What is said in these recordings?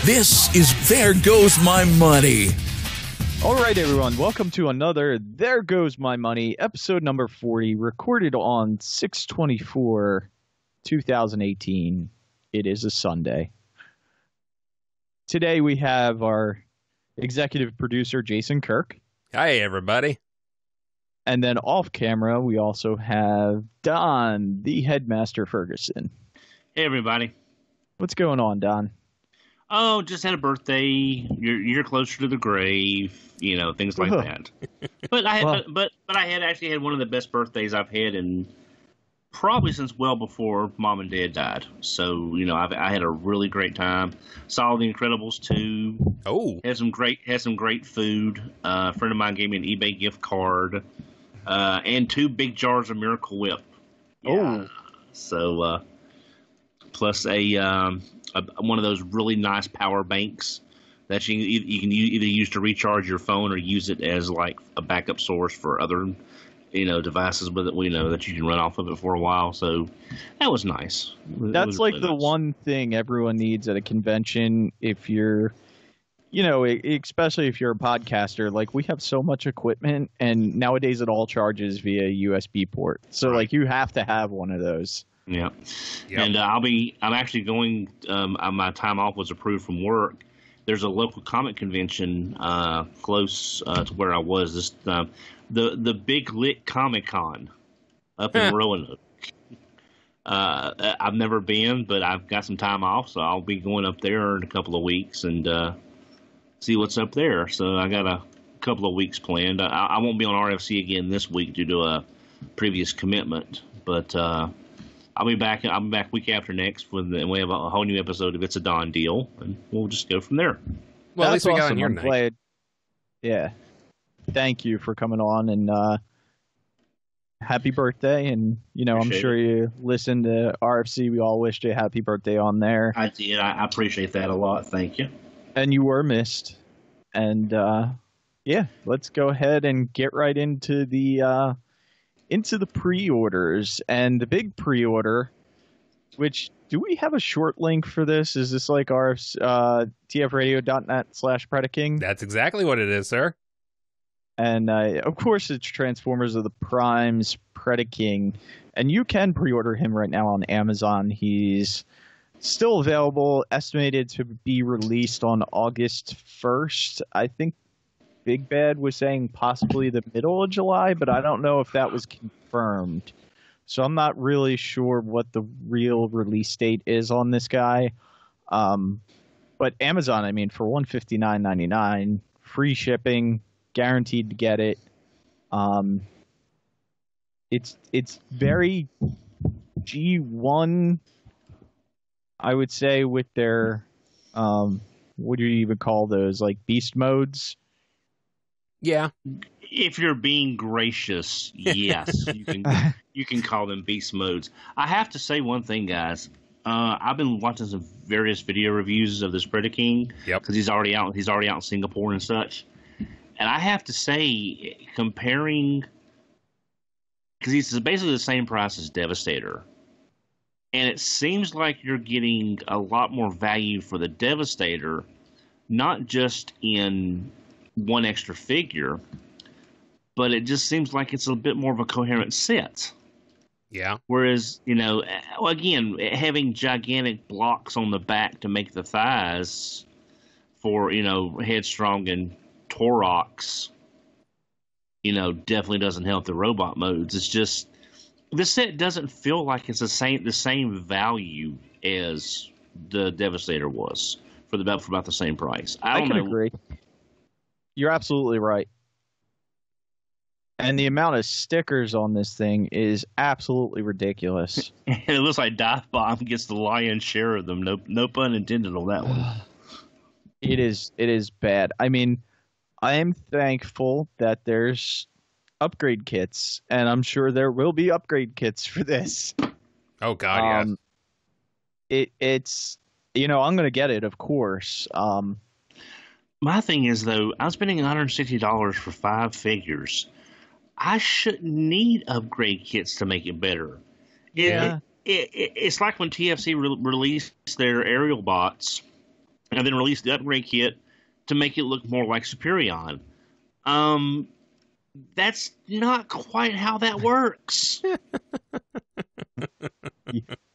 This is There Goes My Money. All right, everyone. Welcome to another There Goes My Money, episode number 40, recorded on 6/24/2018. It is a Sunday. Today we have our executive producer, Jason Kirk. Hi, everybody. And then off camera, we also have Don, the Headmaster Ferguson. Hey, everybody. What's going on, Don? Oh, just had a birthday. You're closer to the grave, you know, things like that. But I had, but I had actually had one of the best birthdays I've had in probably since well before Mom and Dad died. So you know, I had a really great time. Saw The Incredibles 2. Oh, had some great food. A friend of mine gave me an eBay gift card, and 2 big jars of Miracle Whip. Yeah. So plus one of those really nice power banks that you can either use to recharge your phone or use it as like a backup source for other, you know, devices with it. We know that you can run off of it for a while. So that was nice. That's like the one thing everyone needs at a convention. If you're, you know, especially if you're a podcaster, like we have so much equipment and nowadays it all charges via USB port. So like you have to have one of those. Yeah. Yep. And I'm actually going, my time off was approved from work. There's a local comic convention close to where I was. This the Big Lit Comic Con up in Roanoke. I've never been, but I've got some time off, so I'll be going up there in a couple of weeks and see what's up there. So I got a couple of weeks planned. I won't be on RFC again this week due to a previous commitment, but I'll be back. I'm back week after next and we have a whole new episode of It's a Don Deal, and we'll just go from there. well, at That's least we got awesome. on your I'm night. glad. Yeah. Thank you for coming on and happy birthday. And, you know, Appreciate I'm sure you listened to RFC. We all wished you a happy birthday on there. I did. I appreciate that a lot. Thank you. And you were missed. And, yeah, let's go ahead and get right into the pre-orders. And the big pre-order, which, do we have a short link for this? Is this like our tfradio.net/Predaking? That's exactly what it is, sir. And, of course, it's Transformers of the Primes Predaking. And you can pre-order him right now on Amazon. He's still available, estimated to be released on August 1st. I think Big Bad was saying possibly the middle of July, but I don't know if that was confirmed. So I'm not really sure what the real release date is on this guy. But Amazon, I mean, for $159.99, free shipping, guaranteed to get it. It's very G1, I would say, with their what do you even call those, like beast modes? Yeah. If you're being gracious, yes, you can call them beast modes. I have to say one thing, guys. I've been watching some various video reviews of this Predaking. Yep. Because he's already out in Singapore and such. And I have to say, comparing, because he's basically the same price as Devastator, and it seems like you're getting a lot more value for the Devastator, not just in one extra figure, but it just seems like it's a bit more of a coherent set. Yeah. Whereas, you know, again, having gigantic blocks on the back to make the thighs for, you know, Headstrong and Torox, you know, definitely doesn't help the robot modes. It's just, the set doesn't feel like it's the same value as the Devastator was for about the same price. I can agree. You're absolutely right. And the amount of stickers on this thing is absolutely ridiculous. It looks like Dive Bomb gets the lion's share of them. No pun intended on that one. It is bad. I mean, I am thankful that there's upgrade kits, and I'm sure there will be upgrade kits for this. Oh God, yes. It's, you know, I'm going to get it, of course. My thing is, though, I'm spending $160 for 5 figures. I shouldn't need upgrade kits to make it better. It's like when TFC released their aerial bots and then release the upgrade kit to make it look more like Superion. That's not quite how that works.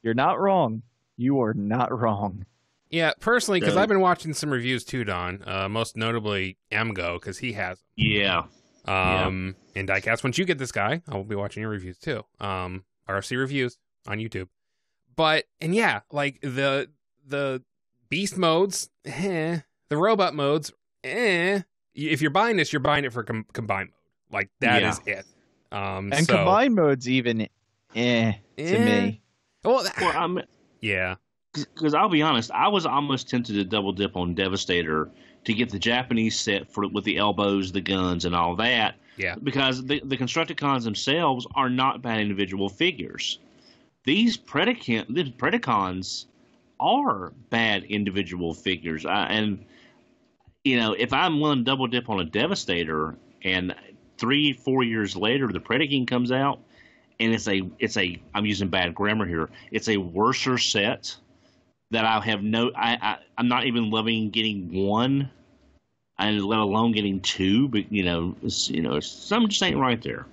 You're not wrong. You are not wrong. Yeah, personally, because I've been watching some reviews too, Don. Most notably, Emgo, because he has them. Yeah. And Diecast, once you get this guy, I will be watching your reviews too. RFC reviews on YouTube. And yeah, like the beast modes, the robot modes, if you're buying this, you're buying it for combined mode. Like, that is it. And combined mode's even to me. Well, yeah. Because I'll be honest, I was almost tempted to double dip on Devastator to get the Japanese set with the elbows, the guns, and all that. Yeah. Because the Constructicons themselves are not bad individual figures. These Predacons are bad individual figures. And, if I'm willing to double dip on a Devastator and 3-4 years later the Predaking comes out and it's a I'm using bad grammar here, it's a worser set that I'm not even loving getting one, and let alone getting two. But something just ain't right there.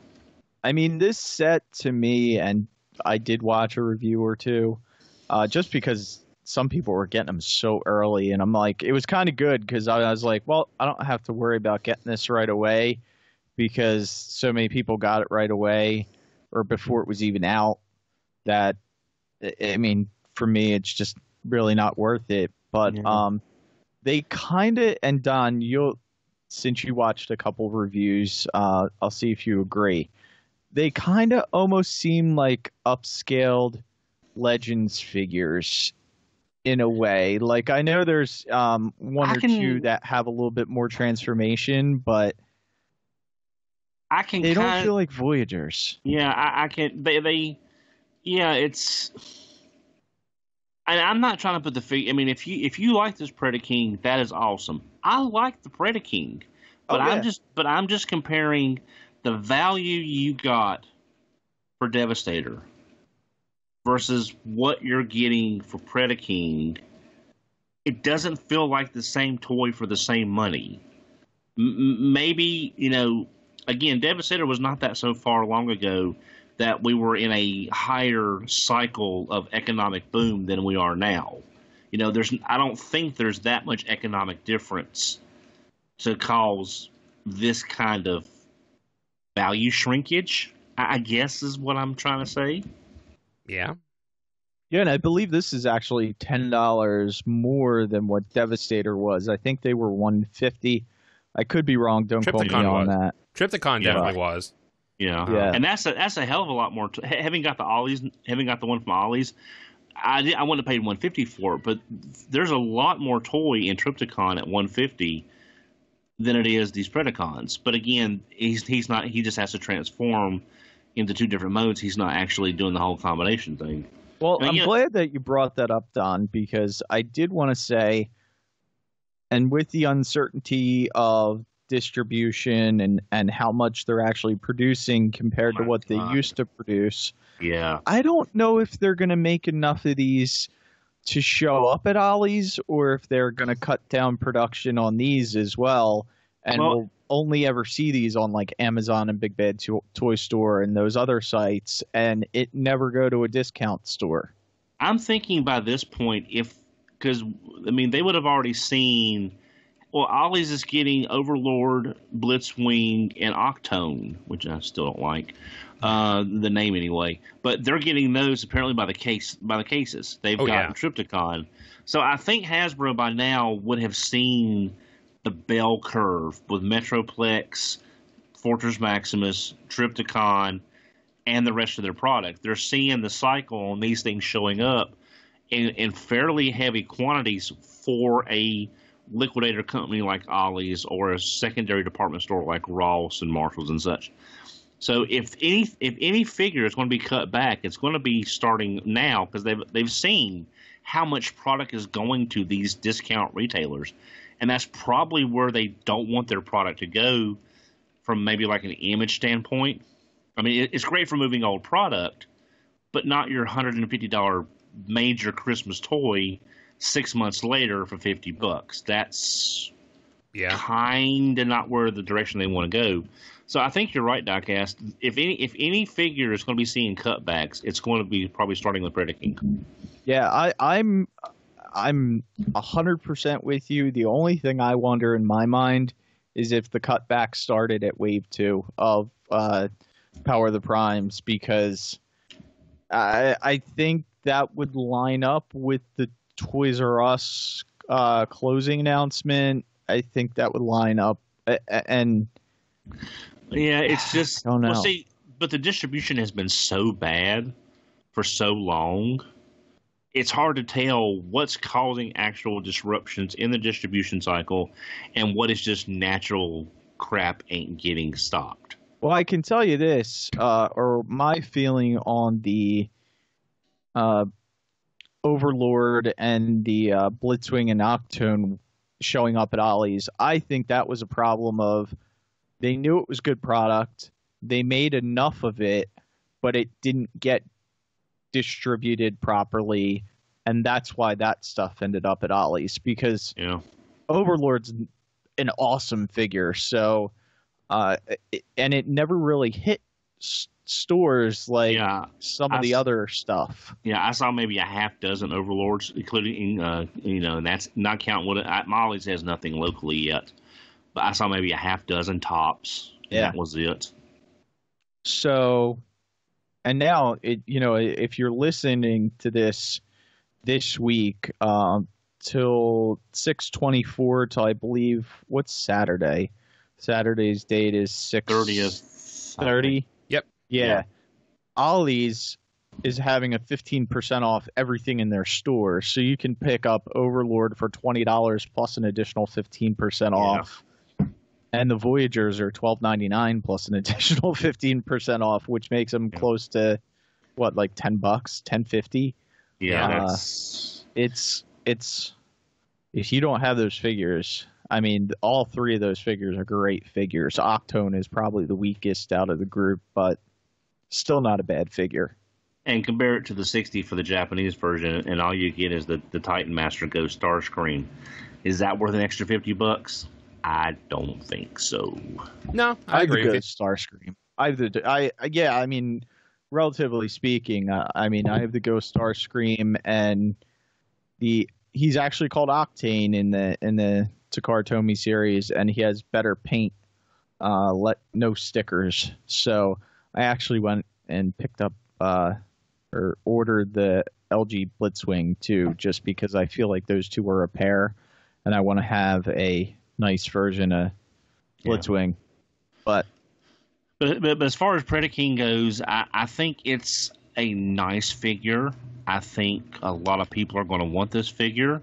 I mean, this set to me, and I did watch a review or two, just because some people were getting them so early, and I'm like, it was kind of good because I was like, well, I don't have to worry about getting this right away because so many people got it right away or before it was even out. That, I mean, for me, it's just really not worth it. But they kind of, and Don, since you watched a couple reviews, I'll see if you agree. They kind of almost seem like upscaled Legends figures in a way. Like, I know there's one or two that have a little bit more transformation, but they don't feel like Voyagers. Yeah, I can. It's. And I'm not trying to put the figure. I mean, if you like this Predaking, that is awesome. I like the Predaking, but I'm just comparing the value you got for Devastator versus what you're getting for Predaking. It doesn't feel like the same toy for the same money. Maybe, again, Devastator was not that so far long ago that we were in a higher cycle of economic boom than we are now. I don't think there's that much economic difference to cause this kind of value shrinkage, I guess is what I'm trying to say. Yeah. Yeah, and I believe this is actually $10 more than what Devastator was. I think they were $150. I could be wrong. Don't quote me on that. Triptychon definitely was. Yeah. And that's a hell of a lot more. Having got the one from Ollie's, I wouldn't have paid $150 for it. But there's a lot more toy in Triptychon at $150 than it is these Predacons. But again, he's not. He just has to transform into two different modes. He's not actually doing the whole combination thing. Well, I'm glad that you brought that up, Don, because I did want to say, and with the uncertainty of distribution and how much they're actually producing compared to what they used to produce. Yeah. I don't know if they're going to make enough of these to show up at Ollie's or if they're going to cut down production on these as well. And we'll only ever see these on like Amazon and Big Bad Toy Store and those other sites, and it never go to a discount store. I'm thinking by this point, because they would have already seen. Well, Ollie's is getting Overlord, Blitzwing, and Octone, which I still don't like the name anyway. But they're getting those apparently by the cases. They've gotten Triptychon, so I think Hasbro by now would have seen the bell curve with Metroplex, Fortress Maximus, Triptychon, and the rest of their product. They're seeing the cycle on these things showing up in fairly heavy quantities for a liquidator company like Ollie's or a secondary department store like Ross and Marshalls and such. So if any figure is going to be cut back, it's going to be starting now because they've seen how much product is going to these discount retailers, and that's probably where they don't want their product to go from maybe like an image standpoint. I mean, it's great for moving old product, but not your $150 major Christmas toy 6 months later for $50. That's Yeah. kind of not where the direction they want to go. So I think you're right, Diecast. If any figure is going to be seeing cutbacks, it's going to be probably starting with Predaking. Yeah, I'm 100% with you. The only thing I wonder in my mind is if the cutback started at Wave 2 of Power of the Primes, because I think that would line up with the Toys R Us closing announcement. I think that would line up, and yeah, it's just I don't know. well, see, but the distribution has been so bad for so long. It's hard to tell what's causing actual disruptions in the distribution cycle and what is just natural crap ain't getting stopped. Well, I can tell you this, or my feeling on the Overlord and the Blitzwing and Octone showing up at Ollie's. I think that was a problem of they knew it was good product. They made enough of it, but it didn't get distributed properly, and that's why that stuff ended up at Ollie's, because Overlord's an awesome figure. So, and it never really hit stores like some of the other stuff. Yeah, I saw maybe a half dozen Overlords, including and that's not counting what Molly's has nothing locally yet, but I saw maybe a half dozen tops. Yeah, that was it. So, and now if you're listening to this week, till 6/24 till I believe what's Saturday. Saturday's date is 6/30. Yep. Yeah. Ollie's is having a 15% off everything in their store, so you can pick up Overlord for $20 plus an additional 15% off. And the Voyagers are $12.99 plus an additional 15% off, which makes them close to what, like $10, $10.50. Yeah, it's if you don't have those figures, I mean, all three of those figures are great figures. Octone is probably the weakest out of the group, but still not a bad figure. And compare it to the 60 for the Japanese version, and all you get is the Titan Master Ghost Starscream. Is that worth an extra $50? I don't think so. No, I agree with you. Starscream. I mean, relatively speaking, I have the Ghost Starscream, and he's actually called Octane in the Takara Tomy series, and he has better paint, no stickers. So I actually went and picked up or ordered the LG Blitzwing too, just because I feel like those two are a pair, and I want to have a nice version of Blitzwing. But as far as Predaking goes, I think it's a nice figure. I think a lot of people are going to want this figure.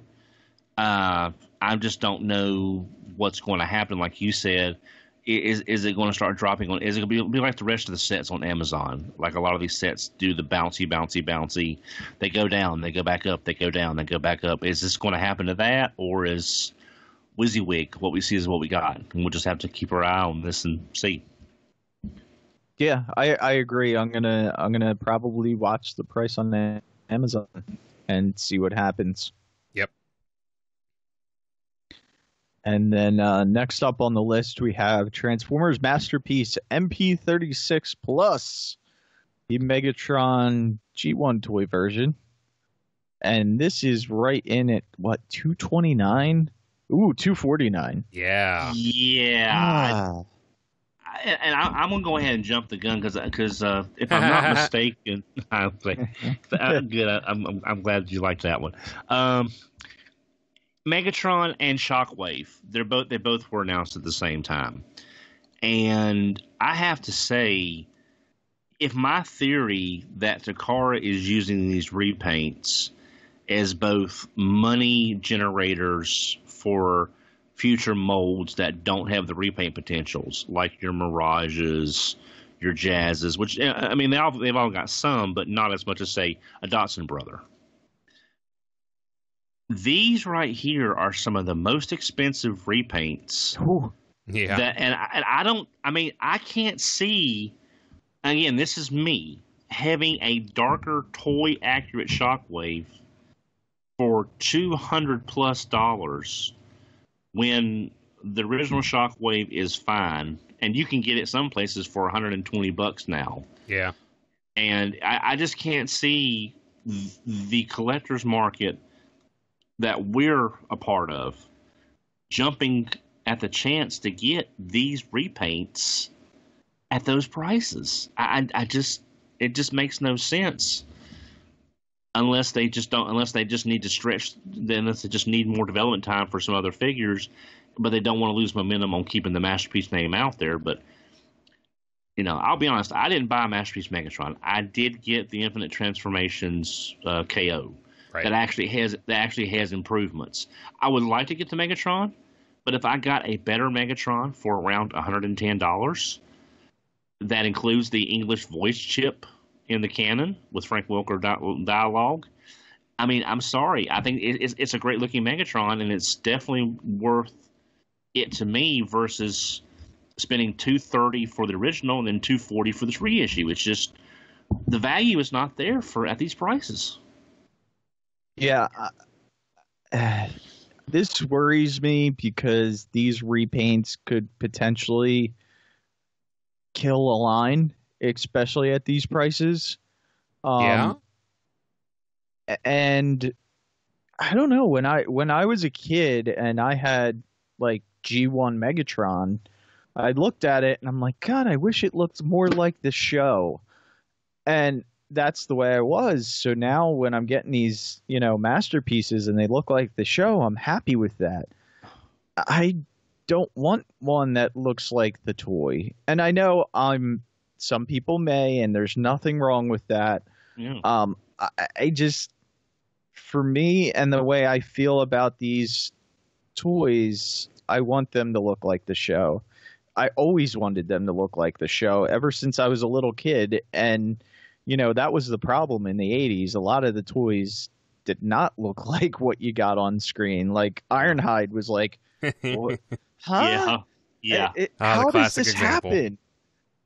I just don't know what's going to happen. Like you said, is it going to start dropping on? Is it going to be like the rest of the sets on Amazon? Like a lot of these sets do the bouncy. They go down, they go back up. They go down, they go back up. Is this going to happen to that, or is WYSIWYG what we see is what we got, and we'll just have to keep our eye on this and see. Yeah, I agree. I'm gonna probably watch the price on Amazon and see what happens. Yep. And then next up on the list we have Transformers Masterpiece MP36 Plus, the Megatron G1 toy version, and this is right in at what, $229? Ooh, $249. Yeah. Yeah. And I'm gonna go ahead and jump the gun because if I'm not mistaken, good. I'm glad you liked that one. Megatron and Shockwave, they both were announced at the same time, and I have to say, if my theory that Takara is using these repaints as both money generators for future molds that don't have the repaint potentials, like your Mirages, your Jazzes, which, I mean, they've all got some, but not as much as, say, a Dotson brother. These right here are some of the most expensive repaints. Ooh. Yeah. I can't see, again, this is me, having a darker toy accurate Shockwave for $200+ when the original Shockwave is fine, and you can get it some places for $120 now. Yeah. And I just can't see the collector's market that we're a part of jumping at the chance to get these repaints at those prices. It just makes no sense unless they just need to stretch, unless they just need more development time for some other figures, but they don't want to lose momentum on keeping the Masterpiece name out there. But I'll be honest, I didn't buy Masterpiece Megatron. I did get the Infinite Transformations KO. Right. That actually has improvements. I would like to get the Megatron, but if I got a better Megatron for around $110, that includes the English voice chip in the canon with Frank Welker dialogue. I mean, I'm sorry. I think it's a great looking Megatron, and it's definitely worth it to me versus spending $230 for the original and then $240 for this reissue. It's just the value is not there at these prices. Yeah, this worries me because these repaints could potentially kill a line, especially at these prices. Yeah. And I don't know, when I was a kid and I had like G1 Megatron, I looked at it and I'm like, God, I wish it looked more like the show. And that's the way I was. So now when I'm getting these, masterpieces and they look like the show, I'm happy with that. I don't want one that looks like the toy. And I know some people may, and there's nothing wrong with that. Yeah. I just, for me and the way I feel about these toys, I want them to look like the show. I always wanted them to look like the show ever since I was a little kid. And, that was the problem in the 80s. A lot of the toys did not look like what you got on screen. Like Ironhide was like, what? Huh? Yeah. How the does classic this example.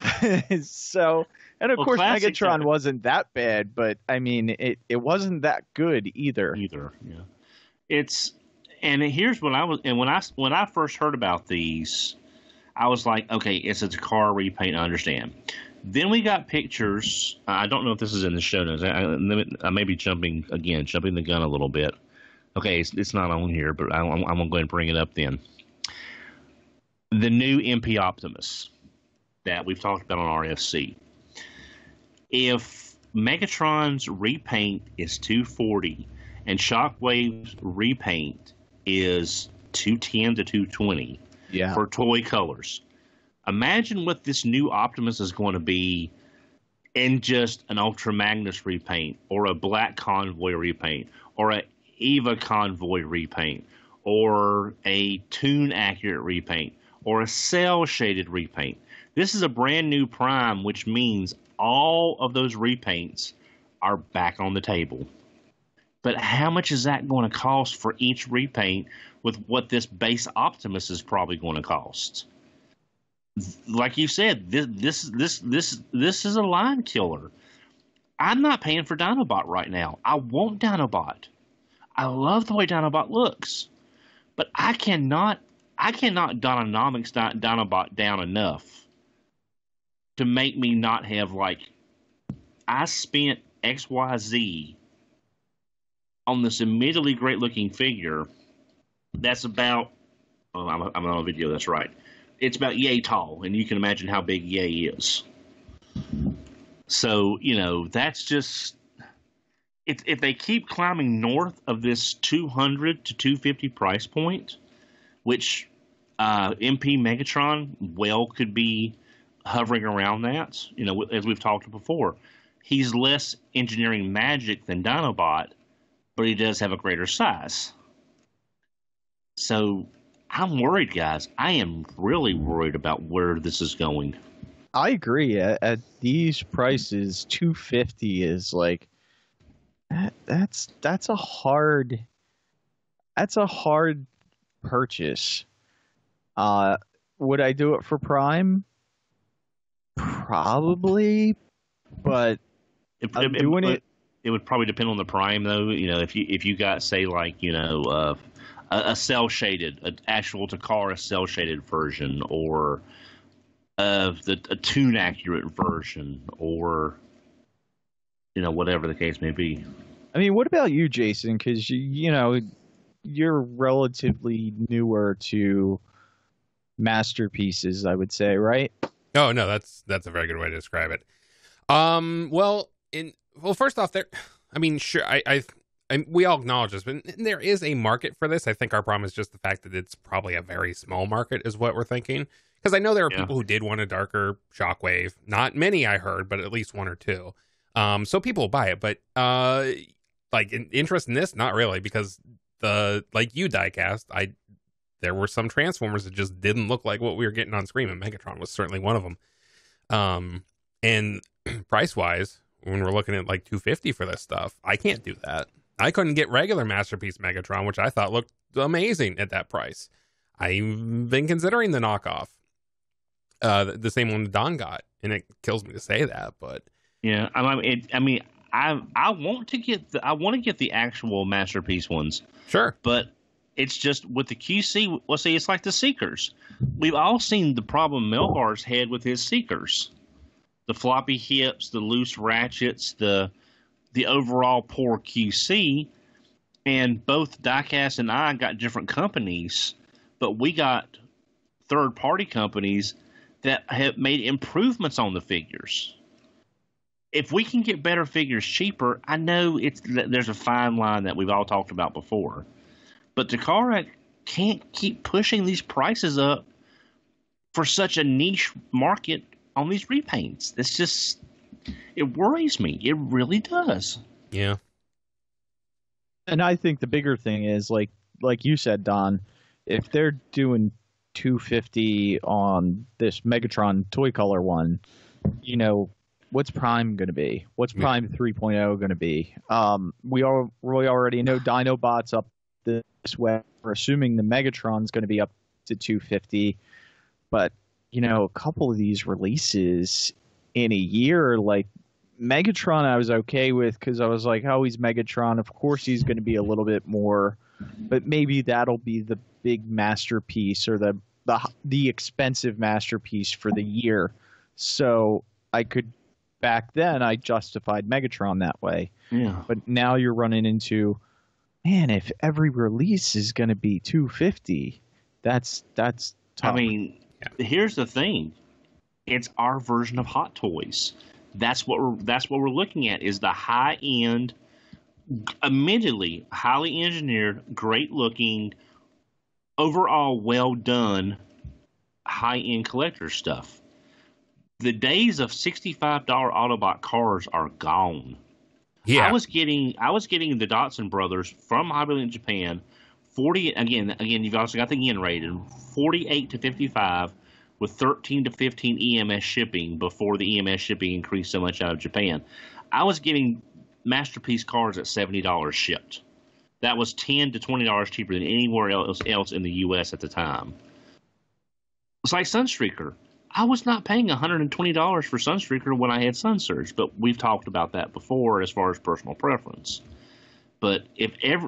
happen? So, and of course, classic, Megatron wasn't that bad, but I mean, it wasn't that good either. Yeah. Here's what I was, and when I first heard about these, I was like, okay, it's a car repaint, I understand. Then we got pictures. I don't know if this is in the show notes. I may be jumping the gun a little bit. Okay, it's not on here, but I'm going to go ahead and bring it up then. The new MP Optimus that we've talked about on RFC. If Megatron's repaint is $240 and Shockwave's repaint is $210 to $220 for toy colors, imagine what this new Optimus is going to be in just an Ultra Magnus repaint, or a Black Convoy repaint, or a Eva Convoy repaint, or a Toon Accurate repaint, or a Cell Shaded repaint. This is a brand new Prime, which means all of those repaints are back on the table. But how much is that going to cost for each repaint with what this base Optimus is probably going to cost? Like you said, this is a line killer. I'm not paying for Dinobot right now. I want Dinobot. I love the way Dinobot looks, but I cannot Dynamics Dinobot down enough to make me not have, like, I spent XYZ on this immediately great looking figure that's about, I'm on a video, that's right. It's about yay tall, and you can imagine how big yay is. So, that's just, if they keep climbing north of this $200 to $250 price point, which MP Megatron well could be hovering around that, as we've talked before, he's less engineering magic than Dinobot, but he does have a greater size. So I'm worried, guys. I am really worried about where this is going. I agree. At these prices, $250 is like, that's a hard purchase. Would I do it for Prime? Probably, but I'm doing it. it would probably depend on the prime, though. If you got, say, like, a cell shaded, an actual Takara cell shaded version, or a tune accurate version, or whatever the case may be. I mean, what about you, Jason? Because you're relatively newer to masterpieces, I would say, right? Oh no, that's a very good way to describe it. Well, first off, sure, we all acknowledge this, but there is a market for this. I think our problem is just the fact that it's probably a very small market, is what we're thinking. Because I know there are people who did want a darker Shockwave. Not many, I heard, but at least one or two. So people will buy it, but interest in this, not really, because like you, Diecast, there were some Transformers that just didn't look like what we were getting on screen, and Megatron was certainly one of them. And price-wise, when we're looking at like $250 for this stuff, I can't do that. I couldn't get regular Masterpiece Megatron, which I thought looked amazing at that price. I've been considering the knockoff, the same one Don got, and it kills me to say that, but yeah, I want to get the actual Masterpiece ones, sure, but it's just with the QC. Well, see, it's like the Seekers. We've all seen the problem Melgar's had with his Seekers: the floppy hips, the loose ratchets, the overall poor QC. And both Diecast and I got different companies, but we got third-party companies that have made improvements on the figures. If we can get better figures cheaper, I know there's a fine line that we've all talked about before. But Takara can't keep pushing these prices up for such a niche market on these repaints. It worries me. It really does. Yeah. And I think the bigger thing is, like you said, Don, if they're doing $250 on this Megatron toy color one, what's Prime going to be? What's Prime 3.0 going to be? We already know Dinobot's up this way. We're assuming the Megatron's going to be up to $250. But, a couple of these releases in a year, like Megatron, I was okay with because I was like, oh, he's Megatron. Of course he's going to be a little bit more. But maybe that'll be the big masterpiece or the expensive masterpiece for the year. So back then I justified Megatron that way. Yeah. But now you're running into, man, if every release is going to be $250, that's tough. I mean, here's the thing. It's our version of Hot Toys. That's what we're looking at, is the high end, admittedly highly engineered, great looking, overall well done, high end collector stuff. The days of $65 Autobot cars are gone. Yeah, I was getting the Dotson brothers from Hobbyland Japan, 40 again. You've also got the yen rated, 48 to 55, with 13 to 15 EMS shipping before the EMS shipping increased so much out of Japan. I was getting Masterpiece cars at $70 shipped. That was $10 to $20 cheaper than anywhere else in the U.S. at the time. It's like Sunstreaker. I was not paying $120 for Sunstreaker when I had Sunsurge, but we've talked about that before as far as personal preference. But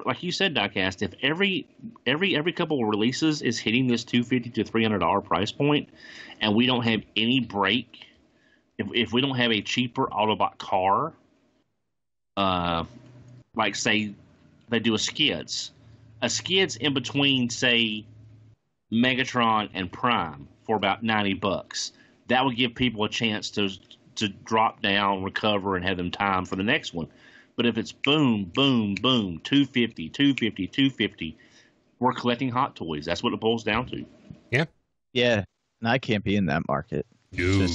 like you said, Diecast, if every couple of releases is hitting this $250 to $300 price point, and we don't have any break, if we don't have a cheaper Autobot car, like say they do a Skids in between, say, Megatron and Prime for about $90, that would give people a chance to drop down, recover, and have them time for the next one. But if it's boom, boom, boom, $250, we're collecting Hot Toys. That's what it boils down to. Yeah. Yeah. And I can't be in that market. No,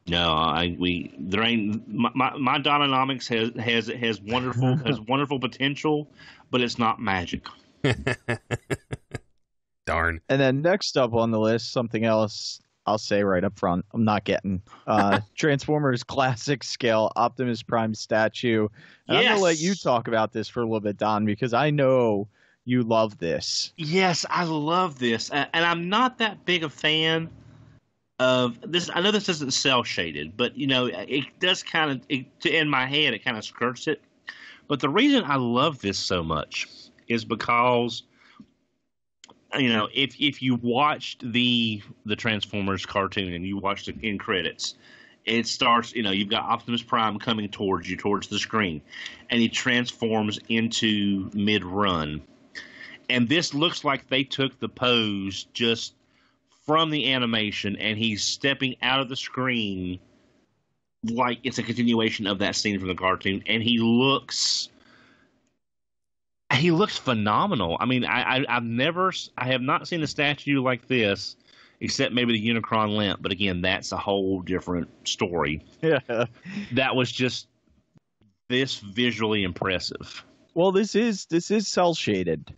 there ain't. My Dynamics has wonderful potential, but it's not magic. Darn. And then next up on the list, something else I'll say right up front, I'm not getting. Transformers Classic Scale Optimus Prime statue. And I'm going to let you talk about this for a little bit, Don, because I know you love this. Yes, I love this. And I'm not that big a fan of this. I know this isn't cell shaded, but it does kind of. In my head, it kind of skirts it. But the reason I love this so much is because, if you watched the Transformers cartoon and you watched the end credits, it starts. You've got Optimus Prime coming towards you, towards the screen, and he transforms into mid-run. And this looks like they took the pose just from the animation, and he's stepping out of the screen like it's a continuation of that scene from the cartoon, and he looks phenomenal. I mean, I have not seen a statue like this, except maybe the Unicron Lamp, but again, that's a whole different story. Yeah. That was just this visually impressive. Well, this is cell shaded.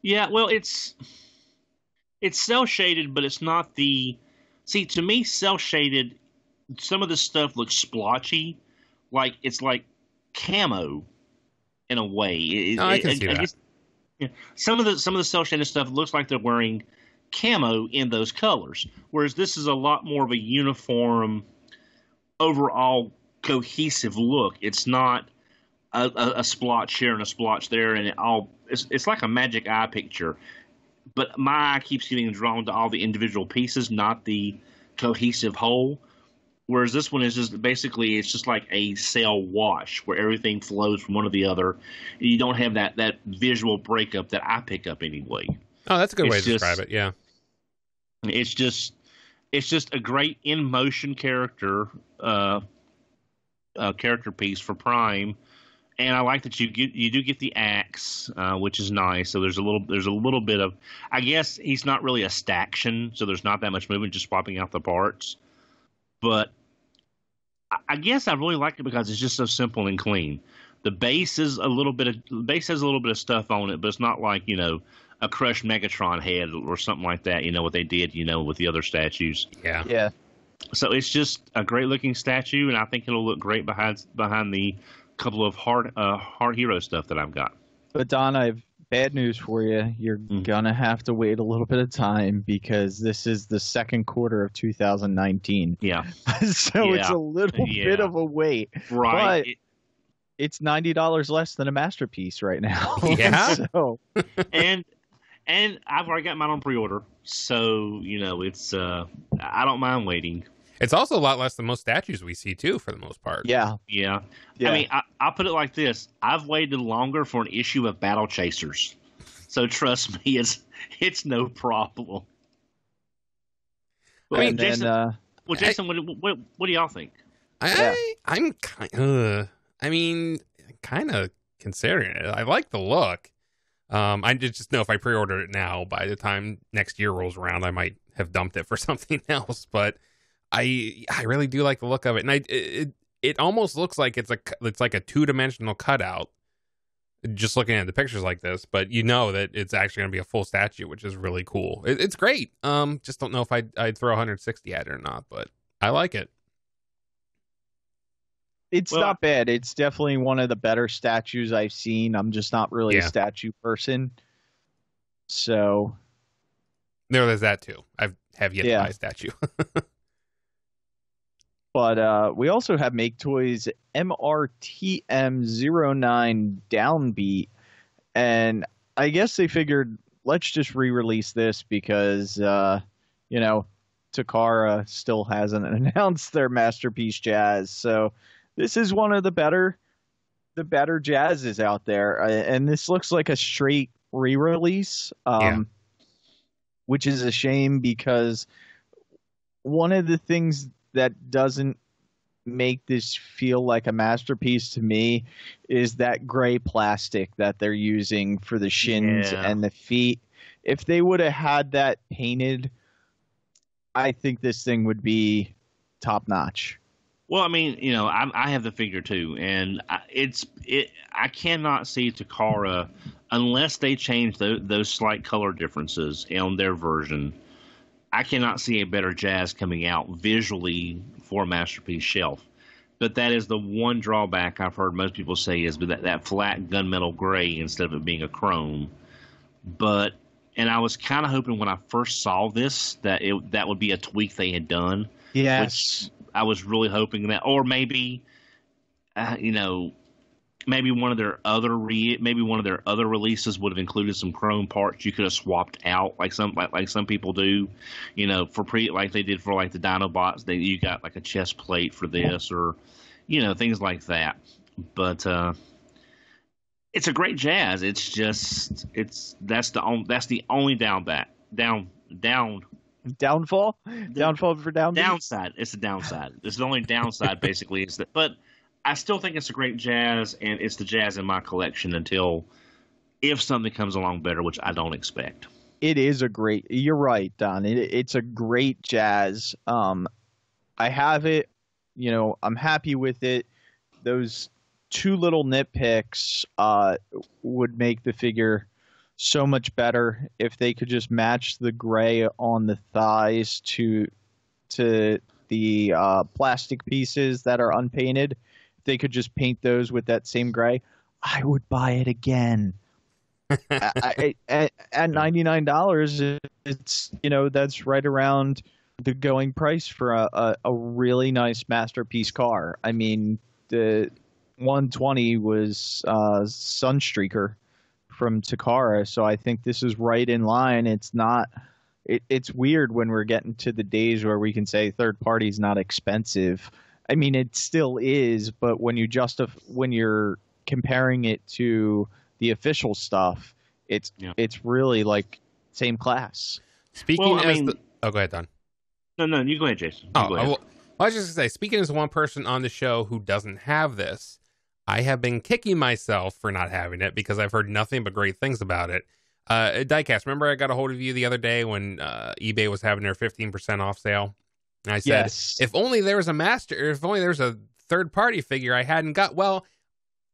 Yeah, well, it's cell shaded, but it's not the. See, to me, cell shaded. Some of this stuff looks splotchy, like it's like camo, in a way. I can see that. Some of the cell shaded stuff looks like they're wearing camo in those colors, whereas this is a lot more of a uniform, overall cohesive look. It's not a splotch here and a splotch there, and it's like a magic eye picture. But my eye keeps getting drawn to all the individual pieces, not the cohesive whole. Whereas this one is just basically, it's just like a cell wash where everything flows from one to the other. You don't have that visual breakup that I pick up anyway. Oh, that's a good way to describe it. Yeah. It's just a great in motion character piece for Prime. And I like that you do get the axe, which is nice. So there's a little bit of, I guess he's not really a staction, so there's not that much movement, just swapping out the parts. But I guess I really like it because it's just so simple and clean. The base has a little bit of stuff on it, but it's not like a crushed Megatron head or something like that. What they did with the other statues. Yeah. Yeah. So it's just a great looking statue, and I think it'll look great behind the couple of hard hero stuff that I've got. But Don, I have bad news for you. You're gonna have to wait a little bit of time because this is the second quarter of 2019. Yeah. So it's a little bit of a wait. Right. But it's $90 less than a Masterpiece right now. Yeah. So. And I've already got mine on pre-order, so it's I don't mind waiting. It's also a lot less than most statues we see, too, for the most part. Yeah. I mean, I'll put it like this. I've waited longer for an issue of Battle Chasers. So trust me, it's no problem. I mean, Jason, what do y'all think? I'm kind of considering it. I like the look. I just know if I pre-order it now, by the time next year rolls around, I might have dumped it for something else. But I really do like the look of it, and it almost looks like it's like a 2-dimensional cutout. Just looking at the pictures like this, but that it's actually going to be a full statue, which is really cool. It's great. Just don't know if I'd throw 160 at it or not, but I like it. It's not bad. It's definitely one of the better statues I've seen. I'm just not really a statue person. So. There's that too. I have yet to buy a statue. But we also have Make Toys MRTM09 Downbeat. And I guess they figured, let's just re-release this because, Takara still hasn't announced their Masterpiece Jazz. So this is one of the better jazzes out there. And this looks like a straight re-release, which is a shame because one of the things that doesn't make this feel like a masterpiece to me is that gray plastic that they're using for the shins and the feet. If they would have had that painted, I think this thing would be top notch. Well, I mean, I have the figure too, and I cannot see Takara unless they change those slight color differences on their version. I cannot see a better jazz coming out visually for a Masterpiece shelf. But that is the one drawback I've heard most people say is that flat gunmetal gray instead of it being a chrome. But And I was kind of hoping when I first saw this that that would be a tweak they had done. Yes. Which I was really hoping that, or maybe, maybe one of their other releases would have included some chrome parts you could have swapped out, like some people do, like they did for like the Dinobots. You got like a chest plate for this, or things like that. But it's a great Jazz. It's just that's the only Downfall for down. Downside. It's the downside. It's the only downside basically is that. But I still think it's a great Jazz, and it's the Jazz in my collection until if something comes along better, which I don't expect. It is a great. You're right, Don. It's a great Jazz. I have it. I'm happy with it. Those two little nitpicks would make the figure so much better if they could just match the gray on the thighs to the plastic pieces that are unpainted. If they could just paint those with that same gray, I would buy it again. At $99, it's that's right around the going price for a really nice masterpiece car. I mean, the 120 was Sunstreaker from Takara, so I think this is right in line. It's not. It's weird when we're getting to the days where we can say third party is not expensive. I mean, it still is, but when you're comparing it to the official stuff, it's really like same class. Speaking go ahead, Don. No, you go ahead, Jason. Go ahead. Well, I was just going to say, speaking as one person on the show who doesn't have this, I have been kicking myself for not having it because I've heard nothing but great things about it. Diecast, remember I got a hold of you the other day when eBay was having their 15% off sale? And I said, yes. If only there was a third-party figure I hadn't got. Well,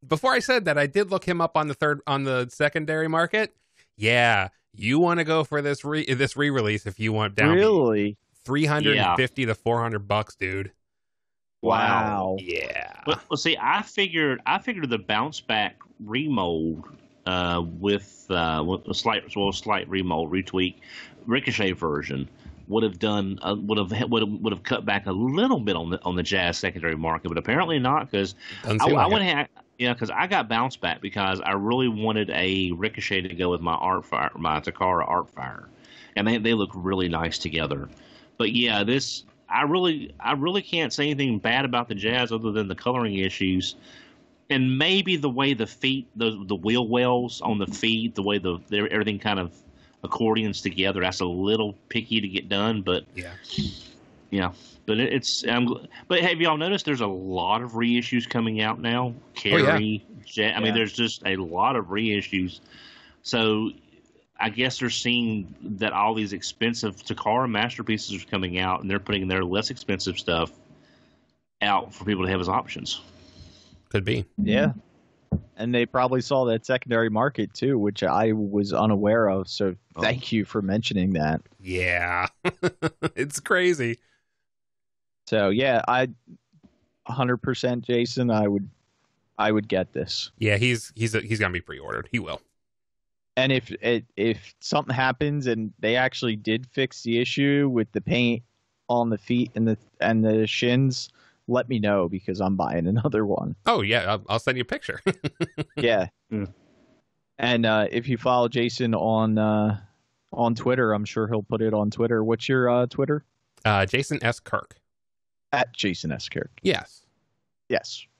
before I said that, I did look him up on the secondary market. Yeah, you want to go for this re-release if you want down. Really? $350 to $400, dude. Wow. Yeah. Well, see, I figured the bounce back remold with a slight remold retweak Ricochet version would have cut back a little bit on the Jazz secondary market, but apparently not, because because I got bounce back because I really wanted a Ricochet to go with my Takara Artfire, and they look really nice together. But yeah, I really can't say anything bad about the Jazz other than the coloring issues, and maybe the way the feet, the wheel wells on the feet, the way everything kind of accordions together. That's a little picky to get done, but yeah. But but have y'all noticed there's a lot of reissues coming out now? Carrie, I mean, there's just a lot of reissues. So I guess they're seeing that all these expensive Takara masterpieces are coming out, and they're putting their less expensive stuff out for people to have as options. Could be. Yeah. And they probably saw that secondary market too, which I was unaware of. So thank you for mentioning that. Yeah. It's crazy. So yeah, 100% Jason, I would get this. Yeah, he's gonna be pre-ordered. He will. And if something happens and they actually did fix the issue with the paint on the feet and the shins, let me know, because I'm buying another one. Oh yeah, I'll send you a picture. Yeah. And if you follow Jason on Twitter, I'm sure he'll put it on Twitter. What's your Twitter? Jason S. Kirk. At Jason S. Kirk. Yes.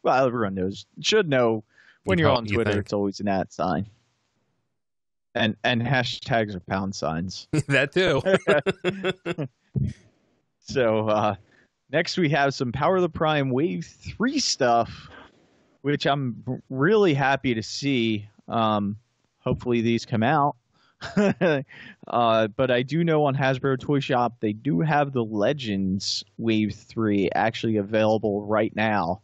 Well, everyone should know when you're on Twitter, it's always an @ sign. And hashtags are pound signs. That too. So next we have some Power of the Prime Wave 3 stuff, which I'm really happy to see. Hopefully these come out. But I do know on Hasbro Toy Shop they do have the Legends Wave 3 actually available right now,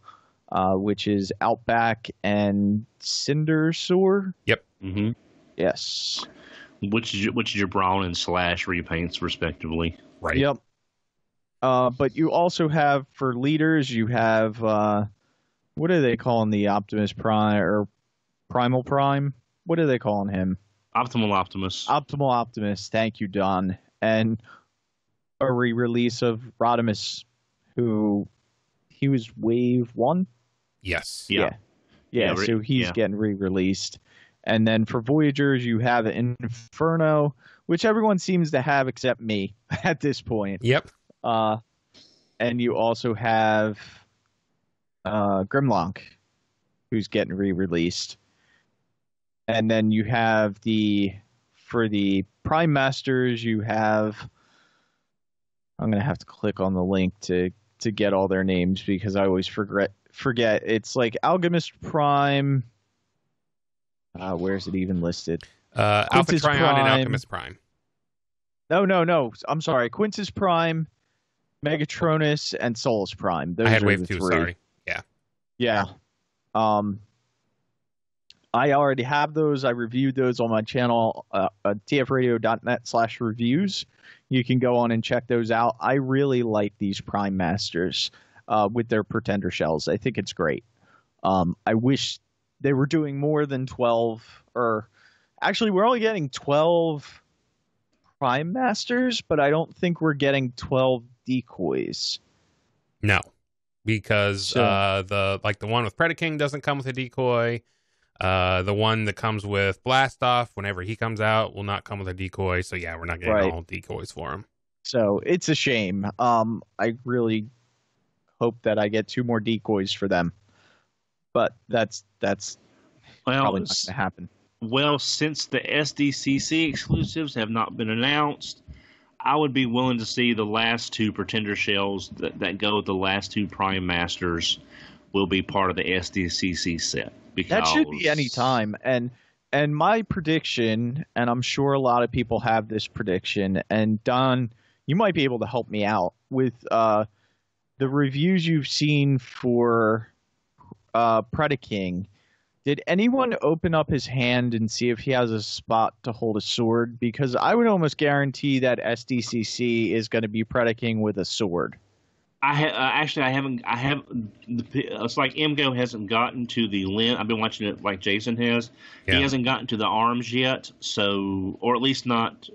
which is Outback and Cindersaur. Yep. Mm-hmm. Yes. Which is your Brawn and Slash repaints, respectively. Right. Yep. But you also have, for leaders, you have what are they calling the Optimus Prime or Primal Prime? What are they calling him? Optimal Optimus. Optimal Optimus. Thank you, Don. And a re-release of Rodimus, who he was Wave 1? Yes. Yeah. So he's getting re-released. And then for Voyagers, you have Inferno, which everyone seems to have except me at this point. Yep. And you also have Grimlock, who's getting re-released. And then you have for the Prime Masters, you have, I'm going to have to click on the link to get all their names because I always forget. It's like Alchemist Prime. Where's it even listed? Alpha Trion Prime. and Alchemist Prime. No. I'm sorry. Quintus Prime, Megatronus, and Solus Prime. Those I had are Wave the 2, three. sorry. Yeah. I already have those. I reviewed those on my channel, tfradio.net/reviews. You can go on and check those out. I really like these Prime Masters with their Pretender shells. I think it's great. I wish they were doing more than 12, or actually we're only getting 12 Prime Masters, but I don't think we're getting 12 decoys. No, because the one with Predaking doesn't come with a decoy. The one that comes with Blastoff, whenever he comes out, will not come with a decoy. So yeah, we're not getting all decoys for him. So it's a shame. I really hope that I get 2 more decoys for them, but that's probably not going to happen. Well, since the SDCC exclusives have not been announced, I would be willing to see the last 2 Pretender shells that go with the last 2 Prime Masters will be part of the SDCC set. Because that should be any time. And my prediction, and I'm sure a lot of people have this prediction, and Don, you might be able to help me out with the reviews you've seen for Predaking. Did anyone open up his hand and see if he has a spot to hold a sword? Because I would almost guarantee that SDCC is going to be Predaking with a sword. I haven't. It's like MGO hasn't gotten to the limb. I've been watching it like Jason has. Yeah. He hasn't gotten to the arms yet, so, or at least not.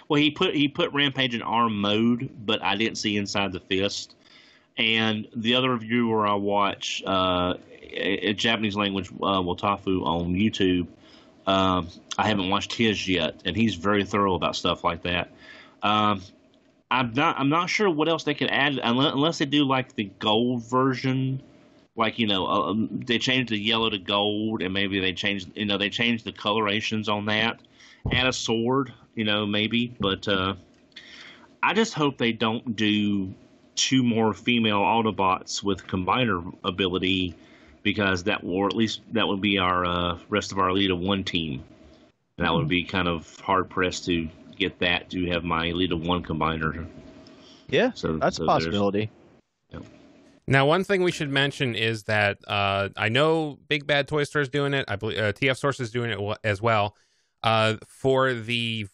Well, he put Rampage in arm mode, but I didn't see inside the fist. And the other reviewer I watch, a Japanese language, Wotafu on YouTube, I haven't watched his yet, and he's very thorough about stuff like that. I'm not sure what else they could add unless they do like the gold version, like they change the yellow to gold, and maybe they change the colorations on that. Add a sword, maybe, but I just hope they don't do 2 more female Autobots with combiner ability, because that would be our rest of our Elite of 1 team. That would be kind of hard pressed to get that to have my Elite of 1 combiner. Yeah, that's a possibility. Now, one thing we should mention is that I know Big Bad Toy Store is doing it. I believe TF Source is doing it as well. For the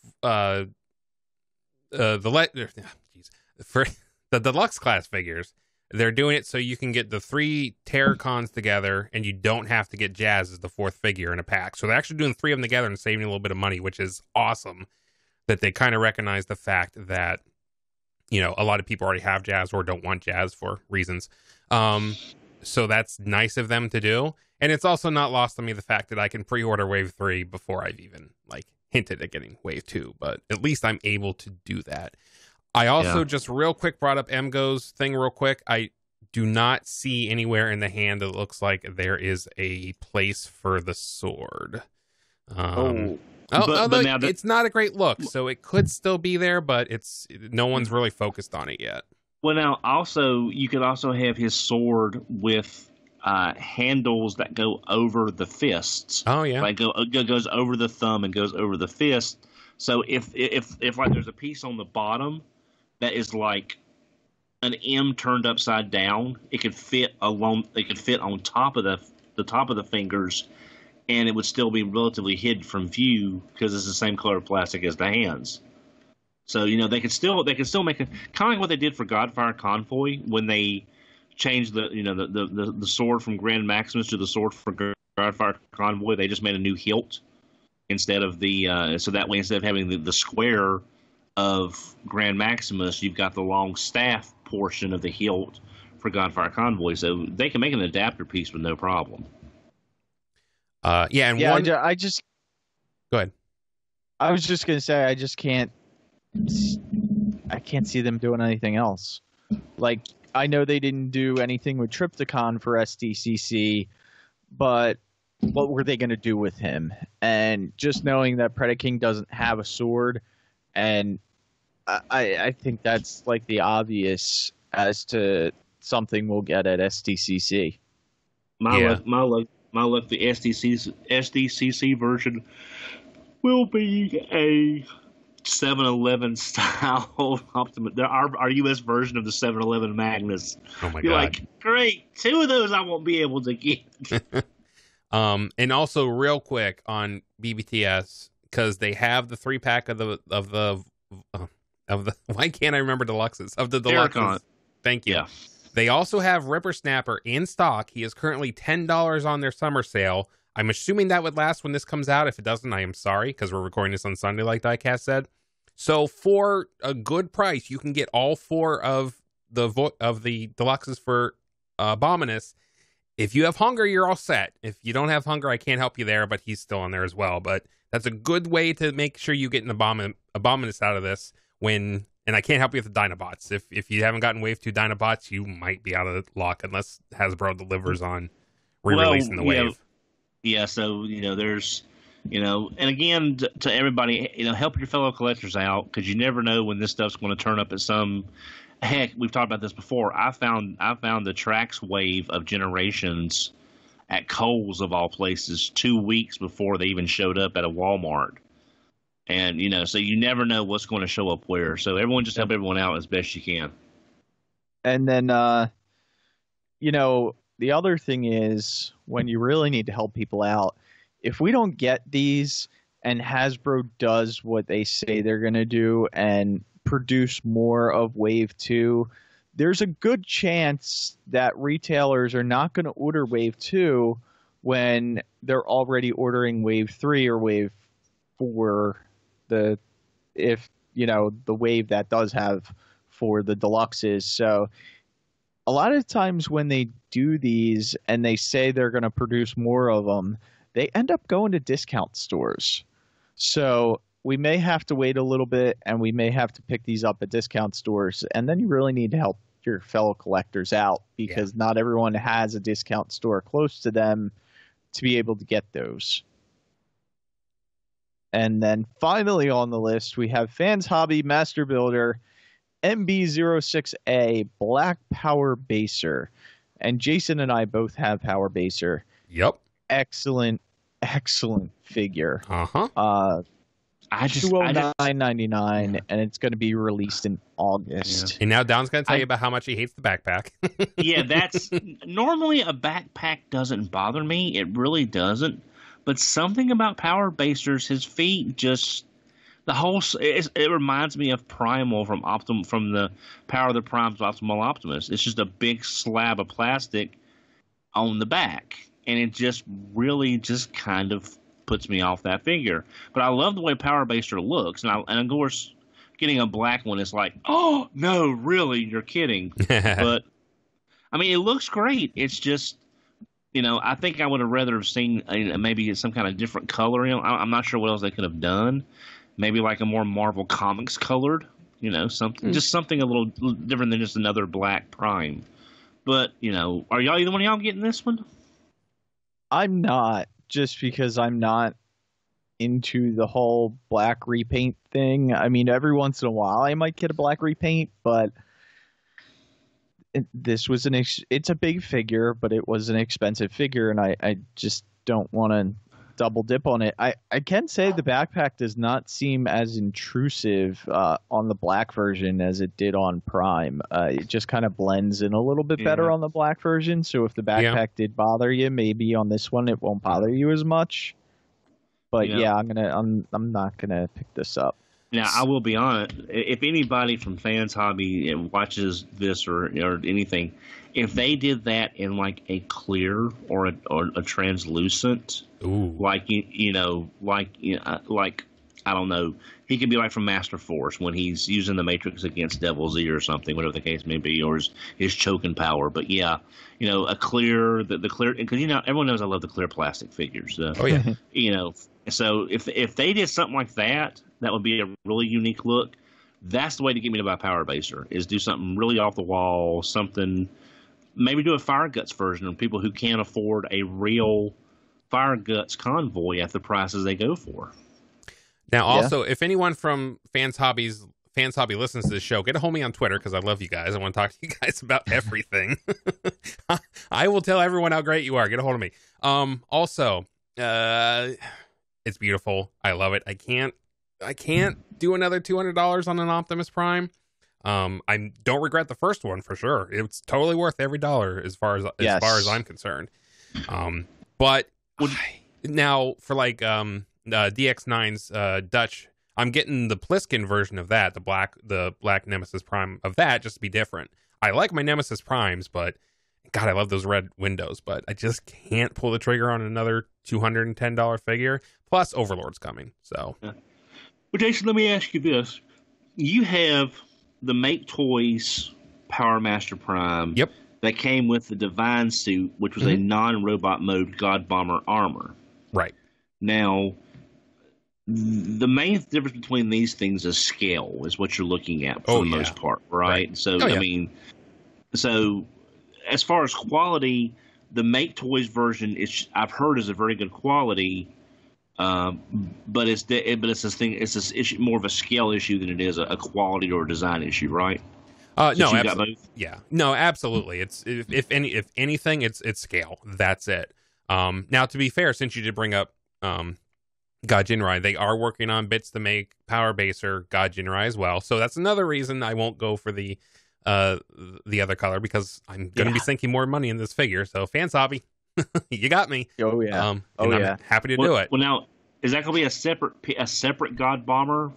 deluxe class figures, they're doing it so you can get the 3 Terracons together, and you don't have to get Jazz as the 4th figure in a pack. So they're actually doing 3 of them together and saving a little bit of money, which is awesome. That they kind of recognize the fact that, a lot of people already have Jazz or don't want Jazz for reasons. So that's nice of them to do. And it's also not lost on me the fact that I can pre-order Wave 3 before I've even hinted at getting Wave 2, but at least I'm able to do that. I also just real quick brought up MGO's thing real quick. I do not see anywhere in the hand that looks like there is a place for the sword. But now it's not a great look, so it could still be there, but no one's really focused on it yet. Well, now you could also have his sword with handles that go over the fists. Oh yeah, goes over the thumb and goes over the fist. So if there's a piece on the bottom that is like an M turned upside down, it could fit on top of the top of the fingers, and it would still be relatively hidden from view because it's the same color of plastic as the hands. So they could still make a kind of like what they did for Godfire Convoy when they changed the sword from Grand Maximus to the sword for Godfire Convoy. They just made a new hilt instead of the so that way instead of having the square of Grand Maximus, you've got the long staff portion of the hilt for Godfire Convoy. So they can make an adapter piece with no problem. I just go ahead. I was just gonna say I can't see them doing anything else. Like, I know they didn't do anything with Trypticon for SDCC, but what were they going to do with him? And just knowing that Predaking doesn't have a sword, and I think that's like the obvious as to something we'll get at SDCC. My luck, the SDCC version will be a 7-Eleven style Optimus. Our U.S. version of the 7-Eleven Magnus. Oh my You're god! Like, great, 2 of those I won't be able to get. And also real quick on BBTS, because they have the 3-pack of the why can't I remember deluxes of the deluxes? Thank you. Yeah. They also have Ripper Snapper in stock. He is currently $10 on their summer sale. I'm assuming that would last when this comes out. If it doesn't, I am sorry, because we're recording this on Sunday, like Diecast said. So for a good price, you can get all 4 of the deluxes for Abominus. If you have hunger, you're all set. If you don't have hunger, I can't help you there, but he's still on there as well. But that's a good way to make sure you get an Abominus out of this. And I can't help you with the Dinobots. If you haven't gotten Wave 2 Dinobots, you might be out of luck unless Hasbro delivers on re-releasing the Wave. Yeah, so, there's, and again, to everybody, help your fellow collectors out, because you never know when this stuff's going to turn up at some, heck, we've talked about this before. I found the Trax Wave of Generations at Kohl's, of all places, 2 weeks before they even showed up at a Walmart. And, so you never know what's going to show up where. So everyone just help everyone out as best you can. And then, the other thing is, when you really need to help people out, if we don't get these and Hasbro does what they say they're going to do and produce more of Wave 2, there's a good chance that retailers are not going to order Wave 2 when they're already ordering Wave 3 or Wave 4, the wave that does have for the deluxes. So a lot of times when they do these and they say they're going to produce more of them, they end up going to discount stores. So we may have to wait a little bit, and we may have to pick these up at discount stores. And then you really need to help your fellow collectors out, because not everyone has a discount store close to them to be able to get those. And then finally on the list, we have Fans Hobby Master Builder MB06A Black Power Baser. And Jason and I both have Power Baser. Yep. Excellent figure. Uh-huh. $209.99, and it's going to be released in August. Yeah. And now Don's going to tell you about how much he hates the backpack. Yeah, that's normally a backpack doesn't bother me. It really doesn't. But something about Power Basers, his feet just it reminds me of Primal from the Power of the Primes Optimal Optimus. It's just a big slab of plastic on the back, and it just really just kind of puts me off that figure. But I love the way Power Baser looks, and of course, getting a black one is like, oh no, really, you're kidding. But I mean, it looks great. It's just, I think I would have rather have seen maybe some kind of different coloring. I'm not sure what else they could have done. Maybe like a more Marvel Comics colored, something, just something a little different than just another black Prime. But, are either one of y'all getting this one? I'm not, just because I'm not into the whole black repaint thing. I mean, every once in a while I might get a black repaint, but this was it's a big figure, but it was an expensive figure, and I just don't want to double dip on it. I can say the backpack does not seem as intrusive on the black version as it did on Prime. It just kind of blends in a little bit better on the black version. So if the backpack did bother you, maybe on this one it won't bother you as much. But I'm not gonna pick this up. Now, I will be honest, if anybody from Fans Hobby watches this or anything, if they did that in like a clear or a translucent, Ooh. like like I don't know, he could be like from Master Force when he's using the Matrix against Devil's Ear or something, whatever the case may be, or his choking power. But yeah, a clear the clear, because everyone knows I love the clear plastic figures. Oh yeah. So if they did something like that, that would be a really unique look. That's the way to get me to buy Power Baser, is do something really off the wall, something, maybe do a Fire Guts version of people who can't afford a real Fire Guts convoy at the prices they go for. Now, also, if anyone from Fans Hobby listens to this show, get a hold of me on Twitter, because I love you guys. I want to talk to you guys about everything. I will tell everyone how great you are. Get a hold of me. Also, it's beautiful. I love it. I can't do another $200 on an Optimus Prime. I don't regret the first one for sure. It's totally worth every dollar as far as I'm concerned. But now for like DX9's Dutch, I'm getting the Pliskin version of that, the black Nemesis Prime of that, just to be different. I like my Nemesis Primes, but God, I love those red windows, but I just can't pull the trigger on another $210 figure. Plus, Overlord's coming, so. Yeah. Well, Jason, let me ask you this. You have the Make Toys Power Master Prime. Yep. That came with the Divine suit, which was a non-robot mode God Bomber armor. Right. Now, the main difference between these things is scale, is what you're looking at for the most part, right? So, I mean, as far as quality, the Make Toys version I've heard is a very good quality. But it's this thing. It's this issue, more of a scale issue than it is a quality or a design issue, right? No, absolutely. Yeah, no, absolutely. It's if anything, it's scale. That's it. Now, to be fair, since you did bring up God Jinrai, they are working on bits to make Power Baser God Jinrai as well. So that's another reason I won't go for the other color, because I'm going to be sinking more money in this figure. So Fans Hobby, you got me. Oh yeah. I'm happy to do it. Well, now, is that going to be a separate God Bomber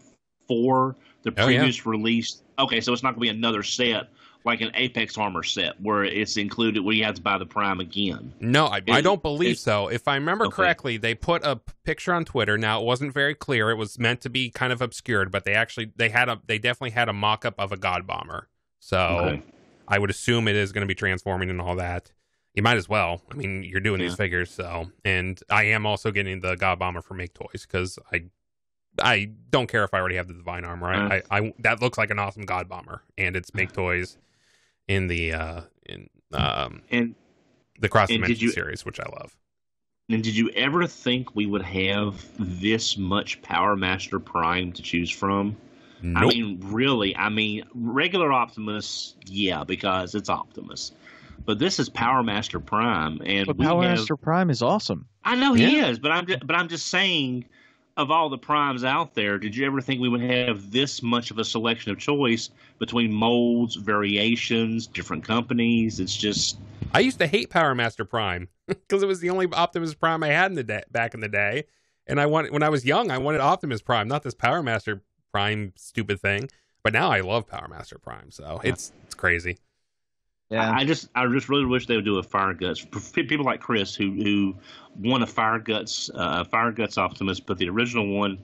for the previous release? Okay, so it's not going to be another set like an Apex Armor set where it's included, where you have to buy the Prime again. No, I don't believe so. If I remember correctly, they put a picture on Twitter. Now, it wasn't very clear. It was meant to be kind of obscured, but they definitely had a mock-up of a God Bomber. So I would assume it is going to be transforming and all that. You might as well. I mean, you're doing these figures, so. And I am also getting the God Bomber for Make Toys, because I don't care if I already have the Divine Armor. I that looks like an awesome God Bomber, and it's Make Toys in the Cross Dimension series, which I love. And did you ever think we would have this much Power Master Prime to choose from? Nope. I mean, really. I mean, regular Optimus, because it's Optimus. But this is Power Master Prime, and Power Master Prime is awesome. I know he is, but I'm just saying, of all the primes out there, did you ever think we would have this much of a selection of choice between molds, variations, different companies? It's just, I used to hate Power Master Prime because it was the only Optimus Prime I had back in the day, and when I was young, I wanted Optimus Prime, not this Power Master Prime stupid thing. But now I love Power Master Prime, so it's crazy. Yeah, I just really wish they would do a Fire Guts for people like Chris who want a Fire Guts Optimus, but the original one,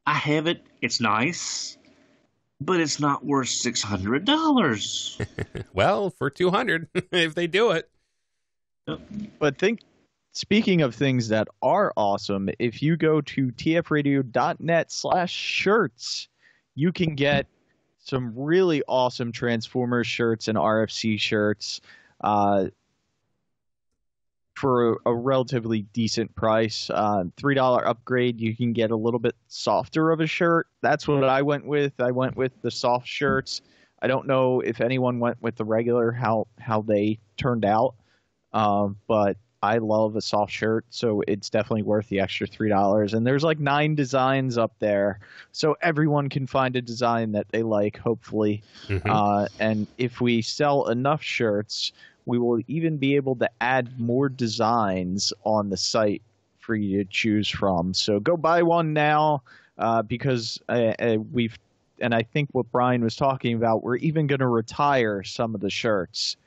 I have it. It's nice, but it's not worth $600. Well, for $200 if they do it. But speaking of things that are awesome, if you go to tfradio.net/shirts, you can get some really awesome Transformers shirts and RFC shirts for a relatively decent price. $3 upgrade, you can get a little bit softer of a shirt. That's what I went with. I went with the soft shirts. I don't know if anyone went with the regular, how they turned out, but I love a soft shirt, so it's definitely worth the extra $3. And there's like 9 designs up there, so everyone can find a design that they like, hopefully. And if we sell enough shirts, we will even be able to add more designs on the site for you to choose from. So go buy one now, because and I think what Brian was talking about, we're even going to retire some of the shirts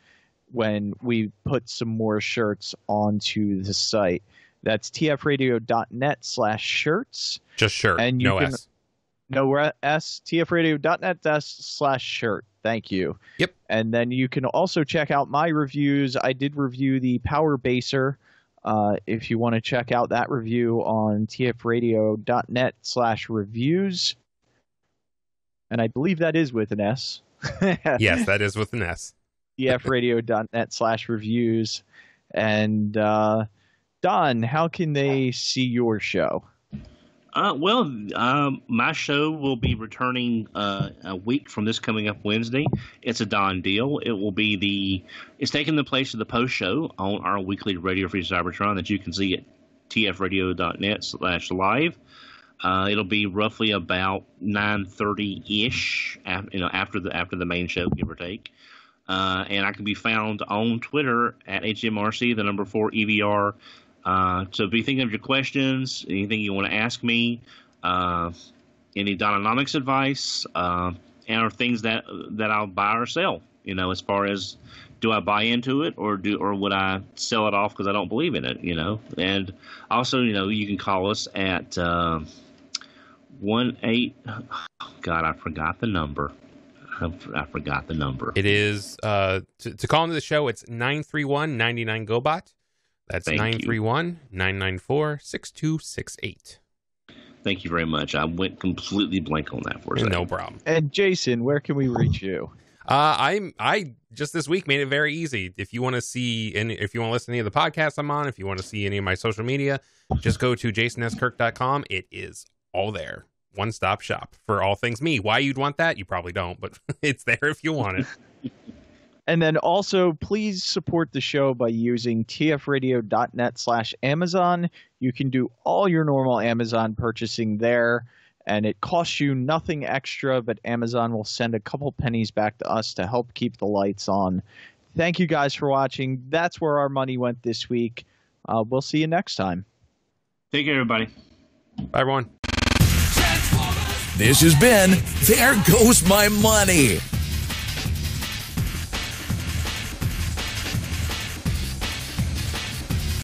when we put some more shirts onto the site. That's tfradio.net/shirts. Just shirt, and no S. No S, tfradio.net/shirt. Thank you. Yep. And then you can also check out my reviews. I did review the Power Baser. If you want to check out that review on tfradio.net/reviews. And I believe that is with an S. Yes, that is with an S. tfradio.net/reviews. And Don, how can they see your show? My show will be returning a week from this coming up Wednesday. It's a Don deal. It will be it's taking the place of the post show on our weekly Radio Free Cybertron that you can see at tfradio.net/live. It'll be roughly about 9:30-ish, after the main show, give or take. And I can be found on Twitter at HMRC, the number 4 EVR. So be thinking of your questions, anything you want to ask me, any Dononomics advice, and or things that I'll buy or sell. As far as, do I buy into it or would I sell it off because I don't believe in it? And also, you can call us at 18. God, I forgot the number. I forgot the number. It is to call into the show. It's 931-99-GOBOT. That's 931-994-6268. Thank you very much. I went completely blank on that for a second. No problem. And Jason, where can we reach you? I just this week made it very easy. If you want to see and if you want to listen to any of the podcasts I'm on, if you want to see any of my social media, just go to jasonsKirk.com. It is all there. One-stop shop for all things me. Why you'd want that, you probably don't, but it's there if you want it. And then also, please support the show by using tfradio.net/Amazon. You can do all your normal Amazon purchasing there, and it costs you nothing extra, but Amazon will send a couple pennies back to us to help keep the lights on. Thank you guys for watching. That's where our money went this week. We'll see you next time. Take care, everybody. Bye, everyone. This has been There Goes My Money.